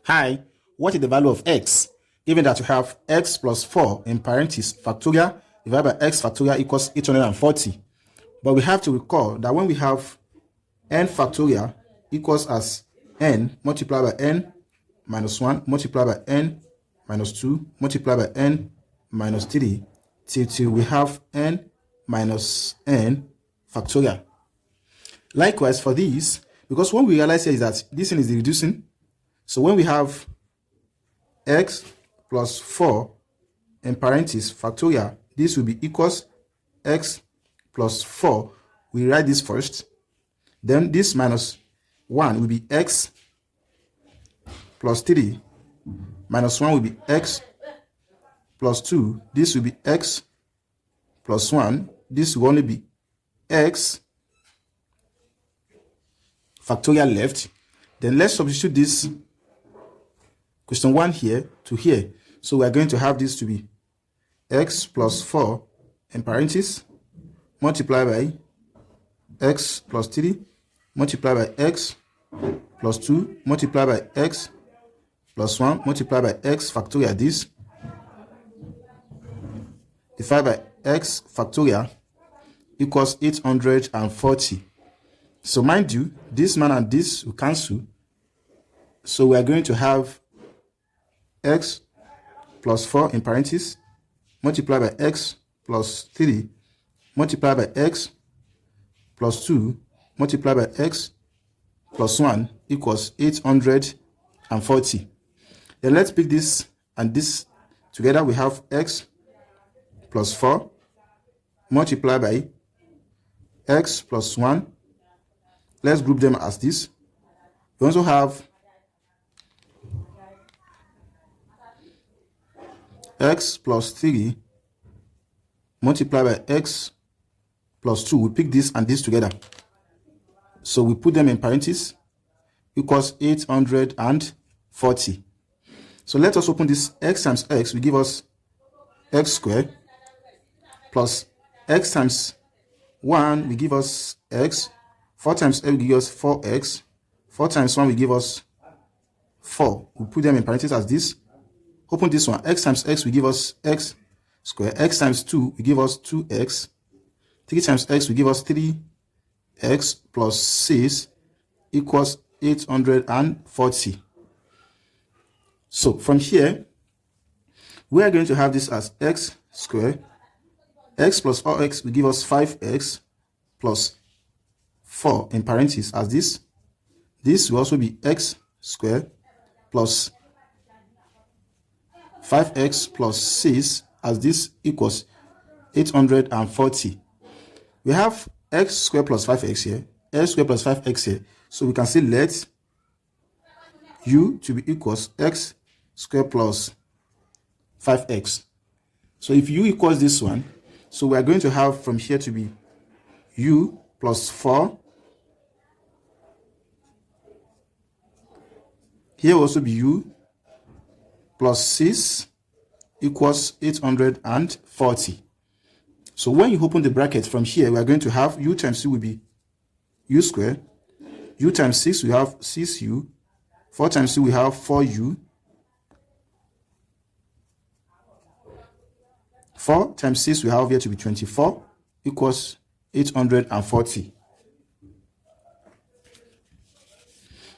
Hi, what is the value of x? Given that you have x plus 4 in parentheses factorial divided by x factorial equals 840. But we have to recall that when we have n factorial equals as n multiplied by n minus 1 multiplied by n minus 2 multiplied by n minus 3 till we have n minus n factorial. Likewise for these, because what we realize here is that this thing is reducing. So when we have x plus 4 in parentheses factorial, this will be equals x plus 4. We write this first. Then this minus 1 will be x plus 3. Minus 1 will be x plus 2. This will be x plus 1. This will only be x factorial left. Then let's substitute this question 1 here to here. So we are going to have this to be x plus 4 in parentheses multiplied by x plus 3 multiplied by x plus 2 multiplied by x plus 1 multiplied by x factorial this divided by x factorial equals 840. So mind you, this man and this will cancel. So we are going to have x plus 4 in parentheses multiplied by x plus 3 multiplied by x plus 2 multiplied by x plus 1 equals 840. Then let's pick this and this together. We have x plus 4 multiplied by x plus 1. Let's group them as this. We also have x plus 3 multiplied by x plus 2. We pick this and this together. So we put them in parentheses equals 840. So let us open this. X times x will give us x squared plus x times 1 will give us x. 4 times x will give us 4x. 4 times 1 will give us 4. We put them in parentheses as this. Open this one. X times x will give us x squared. X times 2 will give us 2x. 3 times x will give us 3x plus 6 equals 840. So from here, we are going to have this as x squared. X plus 4x will give us 5x plus 4 in parentheses as this. This will also be x squared plus 5x plus 6 as this equals 840. We have x squared plus 5x here, x squared plus 5x here. So we can say let u to be equals x squared plus 5x. So if u equals this one, so we are going to have from here to be u plus 4. Here will also be u plus 6 equals 840. So when you open the bracket from here, we are going to have u times u will be u squared. U times 6 we have 6u. 4 times 2 we have 4u. 4 times 6 we have here to be 24 equals 840.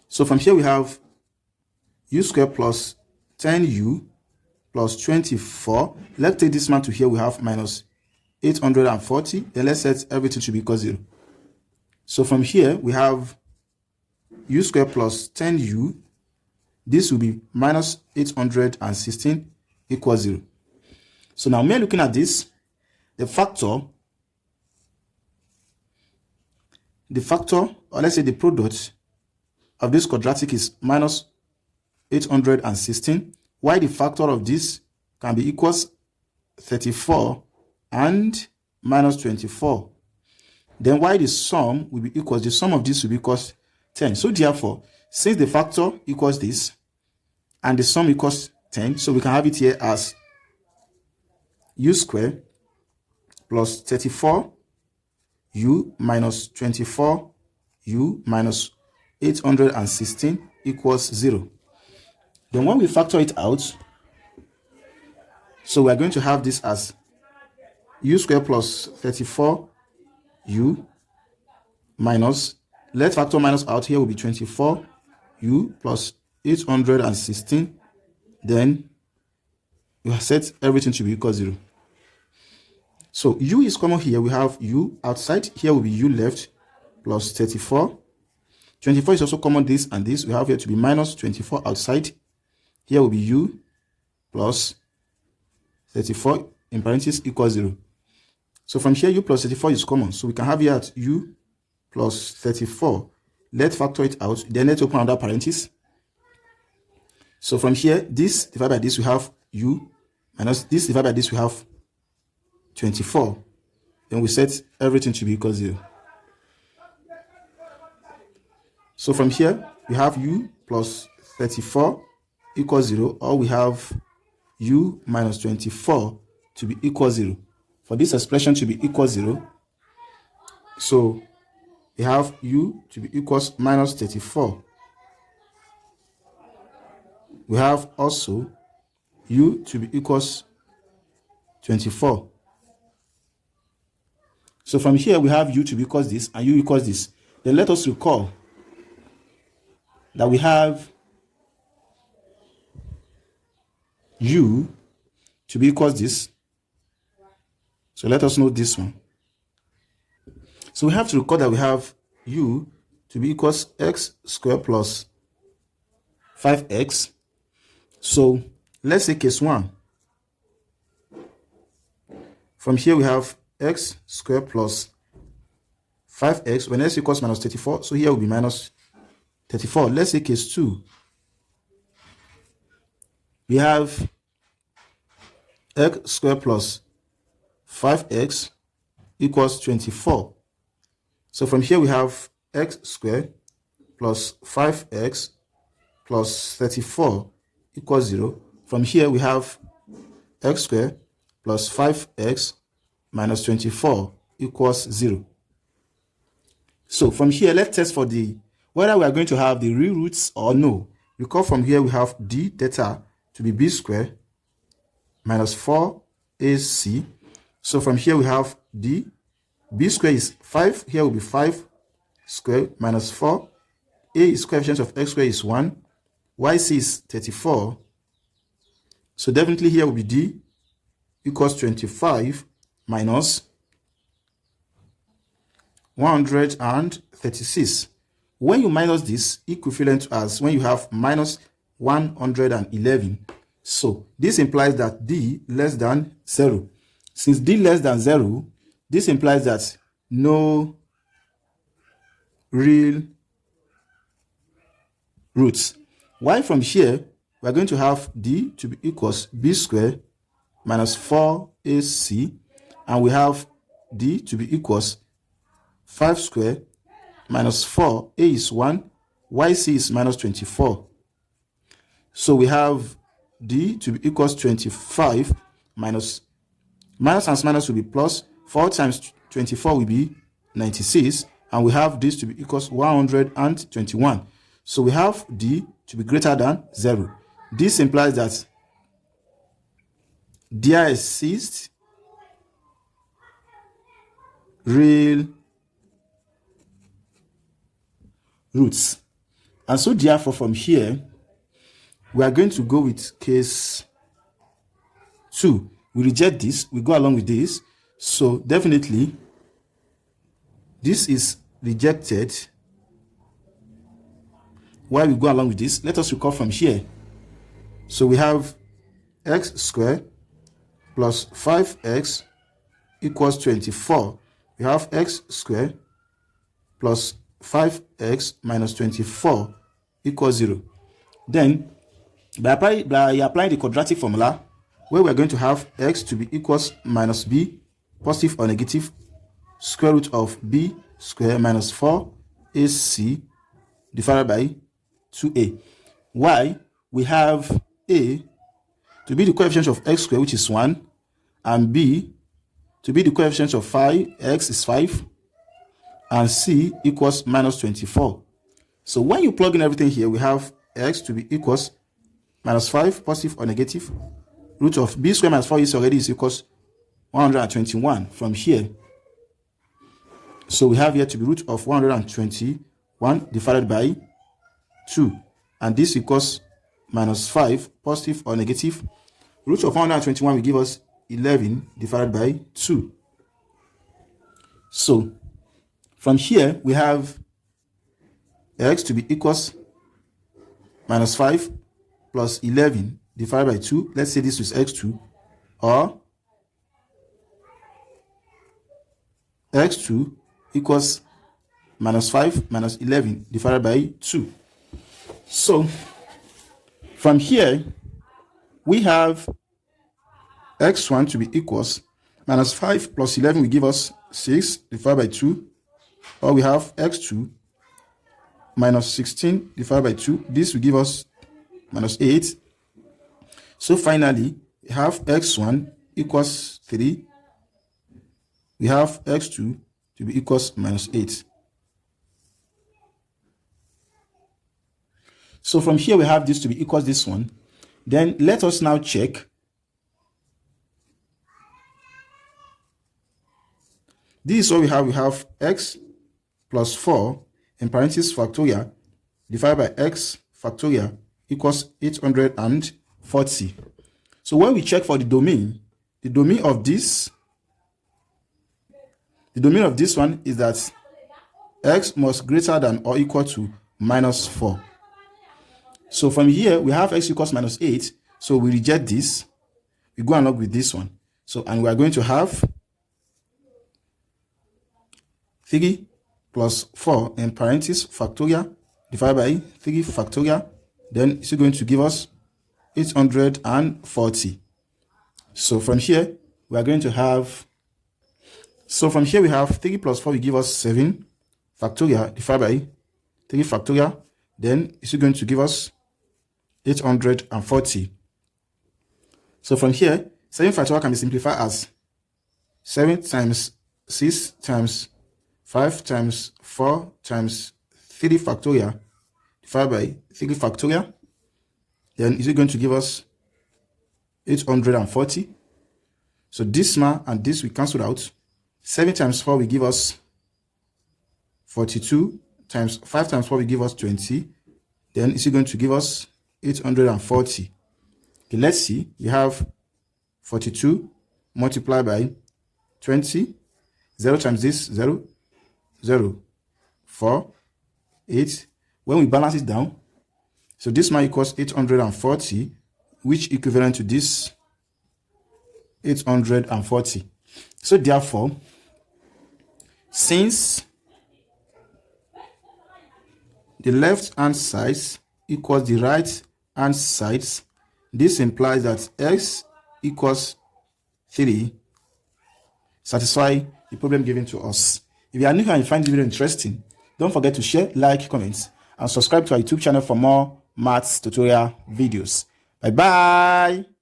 So from here we have u squared plus 10u plus 24. Let's take this man to here. We have minus 840. Then let's set everything to be equal 0. So from here we have u squared plus 10u. This will be minus 816 equals 0. So now we're looking at this. The factor, or let's say the product of this quadratic is minus 816. Why the factor of this can be equals 34 and minus 24. Then why the sum will be equals, the sum of this will be equals 10. So therefore, since the factor equals this and the sum equals 10, so we can have it here as u squared plus 34 u minus 24 u minus 816 equals 0. Then when we factor it out, so we're going to have this as u squared plus 34u minus, let factor minus out here will be 24u plus 816. Then you have set everything to be equal to 0. So u is common here. We have u outside. Here will be u left plus 34. 24 is also common, this and this. We have here to be minus 24 outside. Here will be u plus 34 in parentheses equals 0. So from here, u plus 34 is common. So we can have here at u plus 34. Let's factor it out. Then let's open another parenthesis. So from here, this divided by this, we have u minus this divided by this, we have 24. Then we set everything to be equal to 0. So from here, we have u plus 34 equals 0, or we have u minus 24 to be equal 0. For this expression to be equal 0, so we have u to be equals minus 34. We have also u to be equals 24. So from here, we have u to be equals this and u equals this. Then let us recall that we have u to be equals this. So let us note this one. So we have to recall that we have u to be equals x squared plus 5x. So let's say case 1. From here we have x squared plus 5x when x equals minus 34. So here will be minus 34. Let's say case 2. We have x squared plus 5x equals 24. So from here we have x squared plus 5x plus 34 equals 0. From here we have x squared plus 5x minus 24 equals 0. So from here, let's test for whether we are going to have the real roots or no. Recall from here we have d theta to be b squared minus 4ac. So from here we have b squared is 5. Here will be 5 squared minus 4. A is coefficient of x squared is 1. Yc is 34. So definitely here will be d equals 25 minus 136. When you minus this, equivalent as when you have minus 111. So this implies that d less than 0. Since d less than 0, this implies that no real roots. While from here, we are going to have d to be equals b squared minus 4ac, and we have d to be equals 5 squared minus 4. A is 1, yc is minus 24. So we have d to be equals 25 minus and minus will be plus. 4 times 24 will be 96, and we have this to be equals 121. So we have d to be greater than 0. This implies that there exists real roots. And so therefore from here, we are going to go with case 2. We reject this, we go along with this. So definitely this is rejected. While we go along with this, let us recall from here. So we have x squared plus 5x equals 24. We have x squared plus 5x minus 24 equals 0. Then by applying the quadratic formula, where we are going to have x to be equals minus b, positive or negative, square root of b squared minus 4ac divided by 2a. Why? We have a to be the coefficient of x squared, which is 1, and b to be the coefficient of 5, x is 5, and c equals minus 24. So when you plug in everything here, we have x to be equals minus 5, positive or negative. Root of b squared minus 4 is already is equals 121 from here. So we have here to be root of 121 divided by 2. And this equals minus 5, positive or negative. Root of 121 will give us 11 divided by 2. So from here we have x to be equals minus 5 plus 11 divided by 2. Let's say this is x2, or x2 equals minus 5 minus 11 divided by 2. So from here we have x1 to be equals minus 5 plus 11 will give us 6 divided by 2, or we have x2 minus 16 divided by 2. This will give us minus 8. So finally we have x1 equals 3. We have x2 to be equals minus 8. So from here we have this to be equals this one. Then let us now check. This is what we have. We have x plus 4 in parentheses factorial divided by x factorial equals 840. So when we check for the domain of this one is that x must greater than or equal to minus 4. So from here we have x equals minus 8. So we reject this. We go along with this one. So and we are going to have 3 plus 4 in parentheses factorial divided by 3 factorial. Then it's going to give us 840. So from here we are going to have, so from here we have 3 plus 4 will give us 7 factorial divided by 3 factorial. Then it's going to give us 840. So from here 7 factorial can be simplified as 7 times 6 times 5 times 4 times 3 factorial divided by 3 factorial. Then is it going to give us 840? So this one and this we cancel out. 7 times 4 will give us 42, times 5 times 4 will give us 20. Then is it going to give us 840? Okay, let's see. We have 42 multiplied by 20. 0 times this, 0, 0, 4, 8. When we balance it down, so this one equals 840, which equivalent to this 840. So therefore, since the left hand side equals the right hand side, this implies that x equals 3 satisfy the problem given to us. If you are new here and you find this video interesting, don't forget to share, like, comment, and subscribe to our YouTube channel for more maths tutorial videos. Bye bye.